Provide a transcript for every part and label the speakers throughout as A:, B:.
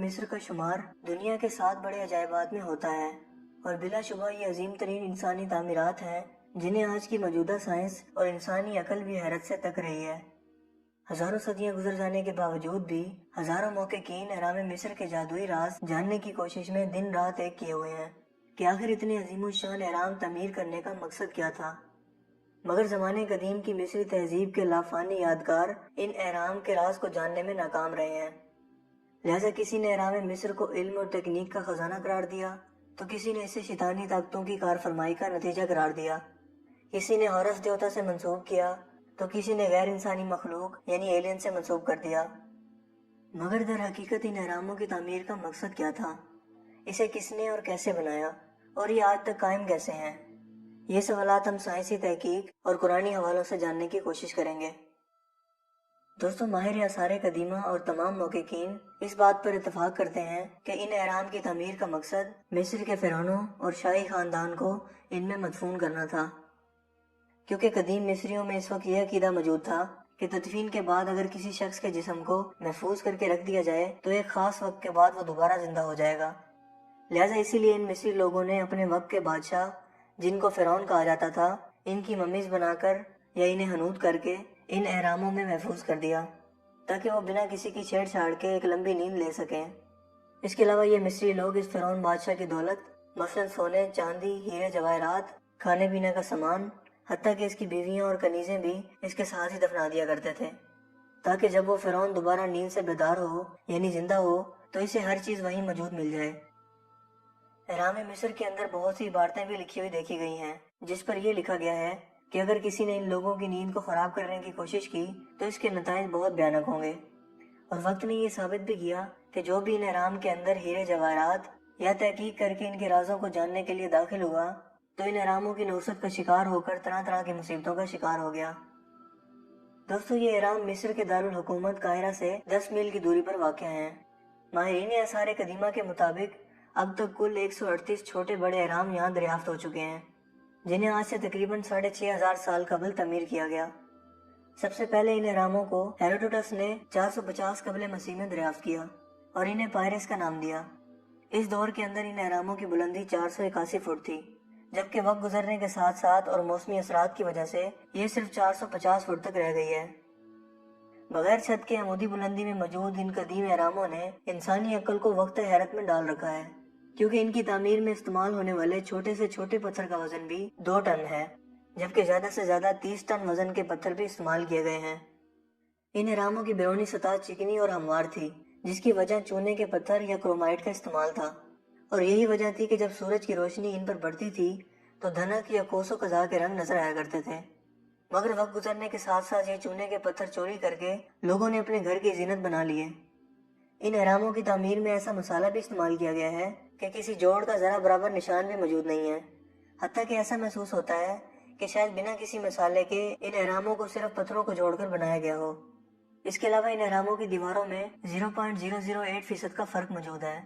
A: مصر کا شمار دنیا کے 7 بڑے عجائبات میں ہوتا ہے اور بلا شبہ یہ عظیم ترین انسانی تعمیرات ہیں جنہیں آج کی موجودہ سائنس اور انسانی عقل بھی حیرت سے تک رہی ہے۔ ہزاروں صدیاں گزر جانے کے باوجود بھی ہزاروں محققین اہرام مصر کے جادوئی راز جاننے کی کوشش میں دن رات ایک کیے ہوئے ہیں کہ آخر اتنے عظیم الشان اہرام تعمیر کرنے کا مقصد کیا تھا۔ مگر زمانے قدیم کی مصری تہذیب کے لافانی یادگار ان اہرام کے راز کو جاننے میں ناکام رہے ہیں۔ لہٰذا کسی نے اہرام مصر کو علم اور تکنیک کا خزانہ قرار دیا تو کسی نے اسے شیطانی طاقتوں کی کارفرمائی کا نتیجہ قرار دیا، کسی نے ہارس دیوتا سے منسوب کیا تو کسی نے غیر انسانی مخلوق یعنی ایلین سے منسوب کر دیا۔ مگر در حقیقت ان اہراموں کی تعمیر کا مقصد کیا تھا؟ اسے کس نے اور کیسے بنایا اور یہ آج تک قائم کیسے ہیں؟ یہ سوالات ہم سائنسی تحقیق اور قرآنی حوالوں سے جاننے کی کوشش کریں گے۔ دوستوں، ماہر آثار قدیمہ اور تمام محققین اس بات پر اتفاق کرتے ہیں کہ ان اہرام کی تعمیر کا مقصد مصر کے فرعونوں اور شاہی خاندان کو ان میں مدفون کرنا تھا، کیونکہ قدیم مصریوں میں اس وقت یہ عقیدہ موجود تھا کہ تدفین کے بعد اگر کسی شخص کے جسم کو محفوظ کر کے رکھ دیا جائے تو ایک خاص وقت کے بعد وہ دوبارہ زندہ ہو جائے گا۔ لہٰذا اسی لیے ان مصری لوگوں نے اپنے وقت کے بادشاہ، جن کو فرعون کہا جاتا تھا، ان کی ممیز بنا کر یا انہیں حنوط کر کے ان اہراموں میں محفوظ کر دیا تاکہ وہ بنا کسی کی چھیڑ چھاڑ کے ایک لمبی نیند لے سکیں۔ اس کے علاوہ یہ مصری لوگ اس فرعون بادشاہ کی دولت مثلاً سونے، چاندی، ہیرے جواہرات، کھانے پینے کا سامان، حتیٰ کہ اس کی بیویاں اور کنیزیں بھی اس کے ساتھ ہی دفنا دیا کرتے تھے تاکہ جب وہ فرعون دوبارہ نیند سے بیدار ہو یعنی زندہ ہو تو اسے ہر چیز وہیں موجود مل جائے۔ اہرام مصر کے اندر بہت سی عبارتیں بھی لکھی ہوئی دیکھی گئی ہیں جس پر یہ لکھا گیا ہے کہ اگر کسی نے ان لوگوں کی نیند کو خراب کرنے کی کوشش کی تو اس کے نتائج بہت بھیانک ہوں گے، اور وقت نے یہ ثابت بھی کیا کہ جو بھی ان اہرام کے اندر ہیرے جواہرات یا تحقیق کر کے ان کے رازوں کو جاننے کے لیے داخل ہوا تو ان اہراموں کی نوست کا شکار ہو کر طرح طرح کی مصیبتوں کا شکار ہو گیا۔ دوستو، یہ اہرام مصر کے دارالحکومت قاہرہ سے 10 میل کی دوری پر واقع ہیں۔ ماہرین آثار قدیمہ کے مطابق اب تک کل 138 چھوٹے بڑے اہرام یہاں دریافت ہو چکے ہیں جنہیں آج سے تقریباً 6500 سال قبل تعمیر کیا گیا۔ سب سے پہلے ان اہراموں کو ہیروڈوٹس نے 450 قبل مسیح میں دریافت کیا اور انہیں پائرس کا نام دیا۔ اس دور کے اندر ان اہراموں کی بلندی 481 فٹ تھی، جبکہ وقت گزرنے کے ساتھ ساتھ اور موسمی اثرات کی وجہ سے یہ صرف 450 فٹ تک رہ گئی ہے۔ بغیر چھت کے عمودی بلندی میں موجود ان قدیم اہراموں نے انسانی عقل کو وقت حیرت میں ڈال رکھا ہے، کیونکہ ان کی تعمیر میں استعمال ہونے والے چھوٹے سے چھوٹے پتھر کا وزن بھی 2 ٹن ہے، جبکہ زیادہ سے زیادہ 30 ٹن وزن کے پتھر بھی استعمال کیے گئے ہیں۔ ان اہراموں کی بیرونی سطح چکنی اور ہموار تھی، جس کی وجہ چونے کے پتھر یا کرومائٹ کا استعمال تھا، اور یہی وجہ تھی کہ جب سورج کی روشنی ان پر پڑتی تھی تو دھنک یا کوس و قزح کے رنگ نظر آیا کرتے تھے۔ مگر وقت گزرنے کے ساتھ ساتھ یہ چونے کے پتھر چوری کر کے لوگوں نے اپنے گھر کی زینت بنا لیے۔ ان اہراموں کی تعمیر میں ایسا مسالہ بھی استعمال کیا گیا ہے کہ کسی جوڑ کا ذرا برابر نشان بھی موجود نہیں ہے، حتیٰ کہ ایسا محسوس ہوتا ہے کہ شاید بنا کسی مسالے کے ان اہراموں کو صرف پتھروں کو جوڑ کر بنایا گیا ہو۔ اس کے علاوہ ان اہراموں کی دیواروں میں 0.008% کا فرق موجود ہے،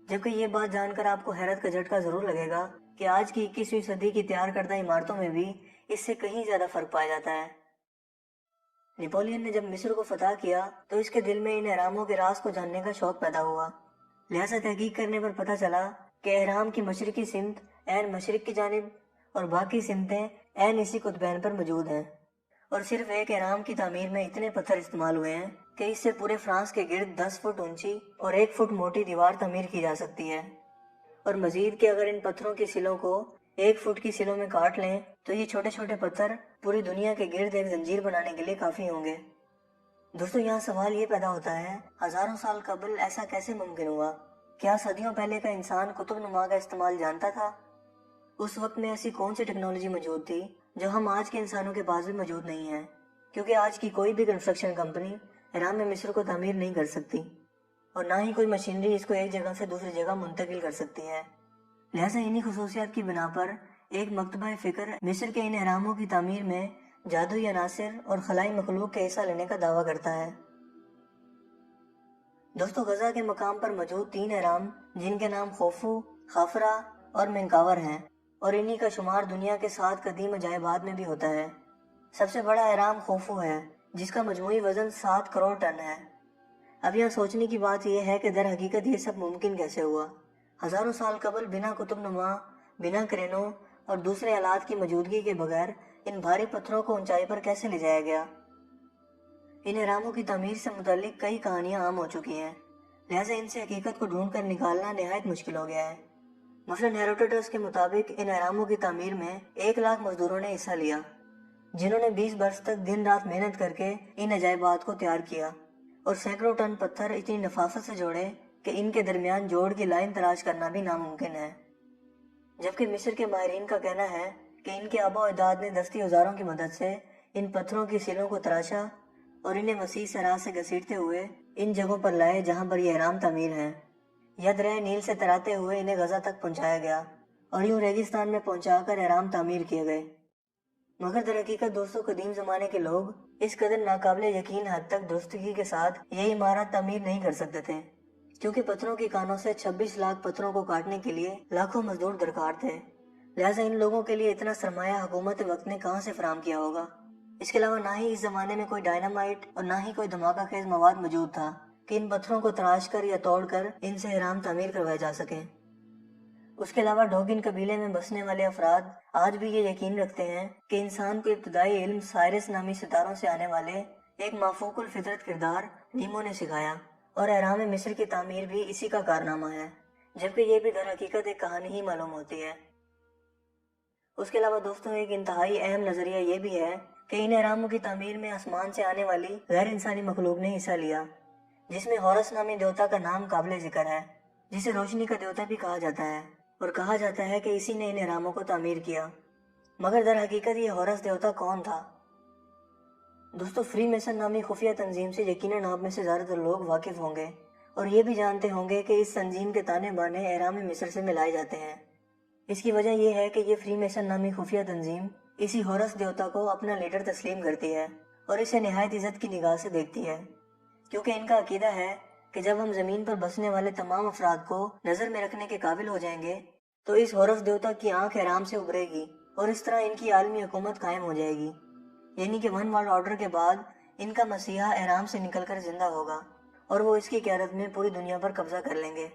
A: جبکہ یہ بات جان کر آپ کو حیرت کا جھٹکا ضرور لگے گا کہ آج کی 21ویں صدی کی تیار کردہ عمارتوں میں بھی اس سے کہیں زیادہ فرق پایا جاتا ہے۔ نیپولین نے جب مصر کو فتح کیا تو اس کے دل میں ان اہراموں کے راز کو جاننے کا شوق پیدا ہوا، لہٰذا تحقیق کرنے پر پتہ چلا کہ اہرام کی مشرقی سمت عین مشرق کی جانب اور باقی سمتیں عین اسی قطبین پر موجود ہیں، اور صرف ایک اہرام کی تعمیر میں اتنے پتھر استعمال ہوئے ہیں کہ اس سے پورے فرانس کے گرد 10 فٹ اونچی اور 1 فٹ موٹی دیوار تعمیر کی جا سکتی ہے، اور مزید کہ اگر ان پتھروں کی سلوں کو 1 فٹ کی سلوں میں کاٹ لیں تو یہ چھوٹے چھوٹے پتھر پوری دنیا کے گرد ایک زنجیر بنانے کے لیے کافی ہوں گے۔ دوستو، یہاں سوال یہ پیدا ہوتا ہے، ہزاروں سال قبل ایسا کیسے ممکن ہوا؟ کیا صدیوں پہلے کا انسان قطب نما کا استعمال جانتا تھا؟ اس وقت میں ایسی کون سی ٹیکنالوجی موجود تھی جو ہم آج کے انسانوں کے پاس بھی موجود نہیں ہے؟ کیونکہ آج کی کوئی بھی کنسٹرکشن کمپنی اہرام مصر کو تعمیر نہیں کر سکتی، اور نہ ہی کوئی مشینری اس کو ایک جگہ سے دوسری جگہ منتقل کر سکتی ہے۔ لہٰذا انہی خصوصیات کی بنا پر ایک مکتبہ فکر مصر کے ان اہراموں کی تعمیر میں جادوئی عناصر اور خلائی مخلوق کے حصہ لینے کا دعویٰ کرتا ہے۔ دوستو، غزہ کے مقام پر موجود 3 اہرام جن کے نام خوفو، خافرہ اور منکاور ہیں، اور انہی کا شمار دنیا کے 7 قدیم عجائبات میں بھی ہوتا ہے۔ سب سے بڑا اہرام خوفو ہے، جس کا مجموعی وزن 7 کروڑ ٹن ہے۔ اب یہاں سوچنے کی بات یہ ہے کہ در حقیقت یہ سب ممکن کیسے ہوا؟ ہزاروں سال قبل بنا قطب نما، بنا کرینوں اور دوسرے آلات کی موجودگی کے بغیر ان بھاری پتھروں کو اونچائی پر کیسے لے جایا گیا؟ ان اہراموں کی تعمیر سے متعلق کئی کہانیاں عام ہو چکی ہیں، لہٰذا ان سے حقیقت کو ڈھونڈ کر نکالنا نہایت مشکل ہو گیا ہے۔ مثلاً ہیروڈوٹس کے مطابق ان اہراموں کی تعمیر میں 1,00,000 مزدوروں نے حصہ لیا، جنہوں نے 20 برس تک دن رات محنت کر کے ان عجائبات کو تیار کیا، اور سینکڑوں ٹن پتھر اتنی نفاست سے جوڑے کہ ان کے درمیان جوڑ کی لائن تلاش کرنا بھی ناممکن ہے۔ جبکہ مصر کے ماہرین کا کہنا ہے کہ ان کے آباء و اجداد نے دستی اوزاروں کی مدد سے ان پتھروں کی سلوں کو تراشا اور انہیں وسیع صحرا سے گھسیٹتے ہوئے ان جگہوں پر لائے جہاں پر یہ اہرام تعمیر ہیں، یا دریائے نیل سے تراتے ہوئے انہیں غزہ تک پہنچایا گیا اور یوں ریگستان میں پہنچا کر اہرام تعمیر کیے گئے۔ مگر در حقیقت دوستوں، قدیم زمانے کے لوگ اس قدر ناقابل یقین حد تک درستگی کے ساتھ یہ عمارات تعمیر نہیں کر سکتے تھے، کیونکہ پتھروں کی کانوں سے 26 لاکھ پتھروں کو کاٹنے کے لیے لاکھوں مزدور درکار تھے۔ لہٰذا ان لوگوں کے لیے اتنا سرمایہ حکومت وقت نے کہاں سے فراہم کیا ہوگا؟ اس کے علاوہ نہ ہی اس زمانے میں کوئی ڈائنامائٹ اور نہ ہی کوئی دھماکہ خیز مواد موجود تھا کہ ان پتھروں کو تراش کر یا توڑ کر ان سے اہرام تعمیر کروائے جا سکیں۔ اس کے علاوہ ڈوگن قبیلے میں بسنے والے افراد آج بھی یہ یقین رکھتے ہیں کہ انسان کو ابتدائی علم سائرس نامی ستاروں سے آنے والے ایک مافوق الفطرت کردار نیمو نے سکھایا، اور اہرام مصر کی تعمیر بھی اسی کا کارنامہ ہے، جبکہ یہ بھی در حقیقت ایک کہانی ہی معلوم ہوتی ہے۔ اس کے علاوہ دوستوں، ایک انتہائی اہم نظریہ یہ بھی ہے کہ ان اہراموں کی تعمیر میں آسمان سے آنے والی غیر انسانی مخلوق نے حصہ لیا، جس میں ہورس نامی دیوتا کا نام قابل ذکر ہے، جسے روشنی کا دیوتا بھی کہا جاتا ہے، اور کہا جاتا ہے کہ اسی نے ان اہراموں کو تعمیر کیا۔ مگر در حقیقت یہ ہورس دیوتا کون تھا؟ دوستو، فری میسن نامی خفیہ تنظیم سے یقیناً آپ میں سے زیادہ تر لوگ واقف ہوں گے اور یہ بھی جانتے ہوں گے کہ اس تنظیم کے تانے بانے اہرام مصر سے ملائے جاتے ہیں۔ اس کی وجہ یہ ہے کہ یہ فری میسن نامی خفیہ تنظیم اسی ہورس دیوتا کو اپنا لیڈر تسلیم کرتی ہے اور اسے نہایت عزت کی نگاہ سے دیکھتی ہے، کیونکہ ان کا عقیدہ ہے کہ جب ہم زمین پر بسنے والے تمام افراد کو نظر میں رکھنے کے قابل ہو جائیں گے تو اس ہورس دیوتا کی آنکھ اہرام سے ابھرے گی اور اس طرح ان کی عالمی حکومت قائم ہو جائے گی، یعنی کہ ون ورلڈ آرڈر کے بعد ان کا مسیحا اہرام سے نکل کر زندہ ہوگا اور وہ اس کی قیادت میں پوری دنیا پر قبضہ کر لیں گے۔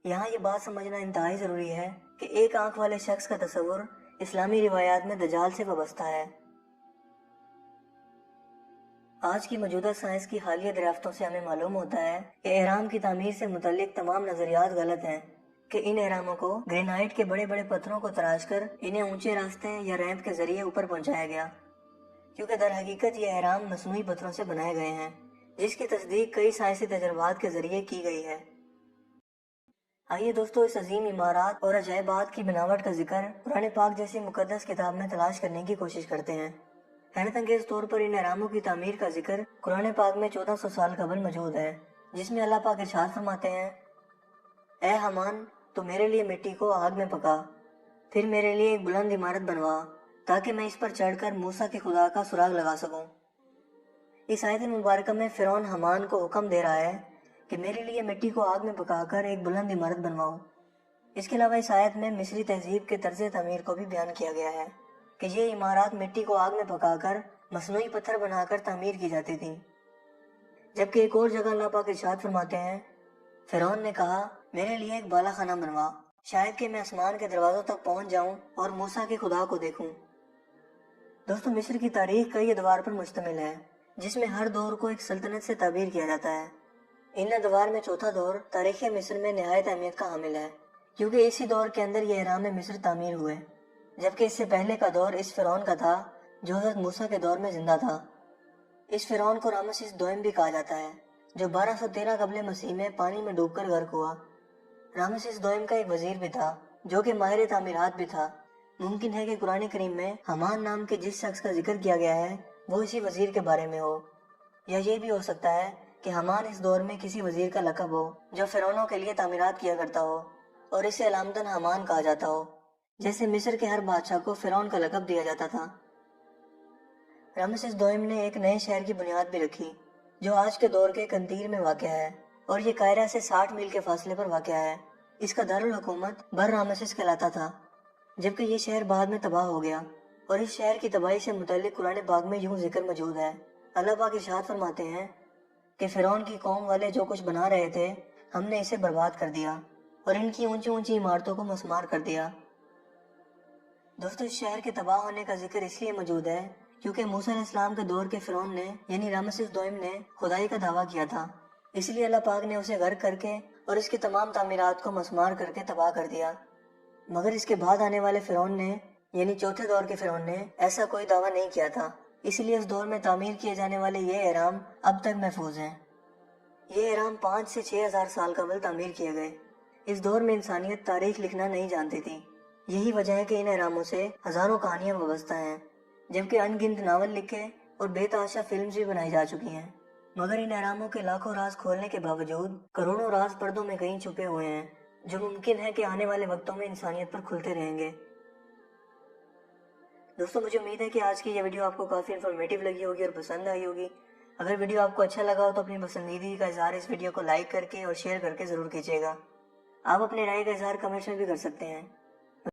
A: یہاں یہ بات سمجھنا انتہائی ضروری ہے کہ ایک آنکھ والے شخص کا تصور اسلامی روایات میں دجال سے وابستہ ہے۔ آج کی موجودہ سائنس کی حالیہ دریافتوں سے ہمیں معلوم ہوتا ہے کہ اہرام کی تعمیر سے متعلق تمام نظریات غلط ہیں، کہ ان اہراموں کو گرینائٹ کے بڑے بڑے پتھروں کو تراش کر انہیں اونچے راستے یا ریمپ کے ذریعے اوپر پہنچایا گیا، کیونکہ در حقیقت یہ اہرام مصنوعی پتھروں سے بنائے گئے ہیں، جس کی تصدیق کئی سائنسی تجربات کے ذریعے کی گئی ہے۔ آئیے دوستو، اس عظیم عمارات اور عجائبات کی بناوٹ کا ذکر قرآن پاک جیسی مقدس کتاب میں تلاش کرنے کی کوشش کرتے ہیں۔ حیرت انگیز طور پر ان اہراموں کی تعمیر کا ذکر قرآن پاک میں 1400 سال قبل موجود ہے، جس میں اللہ پاک ارشاد فرماتے ہیں، اے حمان، تو میرے لیے مٹی کو آگ میں پکا، پھر میرے لیے ایک بلند عمارت بنوا تاکہ میں اس پر چڑھ کر موسیٰ کے خدا کا سراغ لگا سکوں۔ اس آیت مبارکہ میں فرعون حمان کو حکم دے رہا ہے کہ میرے لیے مٹی کو آگ میں پکا کر ایک بلند عمارت بنواؤ۔ اس کے علاوہ اس آیت میں مصری تہذیب کے طرز تعمیر کو بھی بیان کیا گیا ہے کہ یہ عمارات مٹی کو آگ میں پکا کر مصنوعی پتھر بنا کر تعمیر کی جاتی تھی۔ جبکہ ایک اور جگہ اللہ پاک ارشاد فرماتے ہیں، فرعون نے کہا، میرے لیے ایک بالا خانہ بنوا، شاید کہ میں آسمان کے دروازوں تک پہنچ جاؤں اور موسیٰ کے خدا کو دیکھوں۔ دوستو، مصر کی تاریخ کئی ادوار پر مشتمل ہے، جس میں ہر دور کو ایک سلطنت سے تعبیر کیا جاتا ہے۔ ان ادوار میں چوتھا دور تاریخ مصر میں نہایت اہمیت کا حامل ہے، کیونکہ اسی دور کے اندر یہ اہرام مصر تعمیر ہوئے، جبکہ اس سے پہلے کا دور اس فرعون کا تھا جو حضرت موسیٰ کے دور میں زندہ تھا۔ اس فرعون کو رامسس دوئم بھی کہا جاتا ہے، جو 1213 قبل مسیح میں پانی میں ڈوب کر غرق ہوا۔ رامسس دوئم کا ایک وزیر بھی تھا جو کہ ماہر تعمیرات بھی تھا۔ ممکن ہے کہ قرآن کریم میں حمان نام کے جس شخص کا ذکر کیا گیا ہے وہ اسی وزیر کے بارے میں ہو، یا یہ بھی ہو سکتا ہے کہ حمان اس دور میں کسی وزیر کا لقب ہو جو فرعونوں کے لیے تعمیرات کیا کرتا ہو اور اسے علامتاً حمان کہا جاتا ہو، جیسے مصر کے ہر بادشاہ کو فرعون کا لقب دیا جاتا تھا۔ رامسس دوئم نے ایک نئے شہر کی بنیاد بھی رکھی جو آج کے دور کے کنتیر میں واقع ہے، اور یہ قاہرہ سے 60 میل کے فاصلے پر واقع ہے۔ اس کا دارالحکومت بر رامسس کہلاتا تھا، جبکہ یہ شہر بعد میں تباہ ہو گیا، اور اس شہر کی تباہی سے متعلق قرآن پاک میں یوں ذکر موجود ہے۔ اللہ پاک ارشاد فرماتے ہیں، کہ فرعون کی قوم والے جو کچھ بنا رہے تھے ہم نے اسے برباد کر دیا اور ان کی اونچی اونچی عمارتوں کو مسمار کر دیا۔ دوستو، اس شہر کے تباہ ہونے کا ذکر اس لیے موجود ہے کیونکہ موسیٰ علیہ السلام کے دور کے فرعون نے یعنی رامسس دوئم نے خدائی کا دعویٰ کیا تھا، اس لیے اللہ پاک نے اسے غرق کر کے اور اس کی تمام تعمیرات کو مسمار کر کے تباہ کر دیا۔ مگر اس کے بعد آنے والے فرعون نے یعنی چوتھے دور کے فرعون نے ایسا کوئی دعویٰ نہیں کیا تھا، اس لیے اس دور میں تعمیر کیے جانے والے یہ اہرام اب تک محفوظ ہیں۔ یہ اہرام 5 سے 6 ہزار سال قبل تعمیر کیے گئے۔ اس دور میں انسانیت تاریخ لکھنا نہیں جانتی تھی، یہی وجہ ہے کہ ان اہراموں سے ہزاروں کہانیاں وابستہ ہیں، جبکہ ان گنت ناول لکھے اور بے تحاشا فلمز بھی بنائی جا چکی ہیں۔ مگر ان اہراموں کے لاکھوں راز کھولنے کے باوجود کروڑوں راز پردوں میں کہیں چھپے ہوئے ہیں، جو ممکن ہے کہ آنے والے وقتوں میں انسانیت پر کھلتے رہیں گے۔ دوستوں، مجھے امید ہے کہ آج کی یہ ویڈیو آپ کو کافی انفارمیٹیو لگی ہوگی اور پسند آئی ہوگی۔ اگر ویڈیو آپ کو اچھا لگا ہو تو اپنی پسندیدگی کا اظہار اس ویڈیو کو لائک کر کے اور شیئر کر کے ضرور کیجیے گا۔ آپ اپنے رائے کا اظہار کمنٹس میں بھی کر سکتے ہیں۔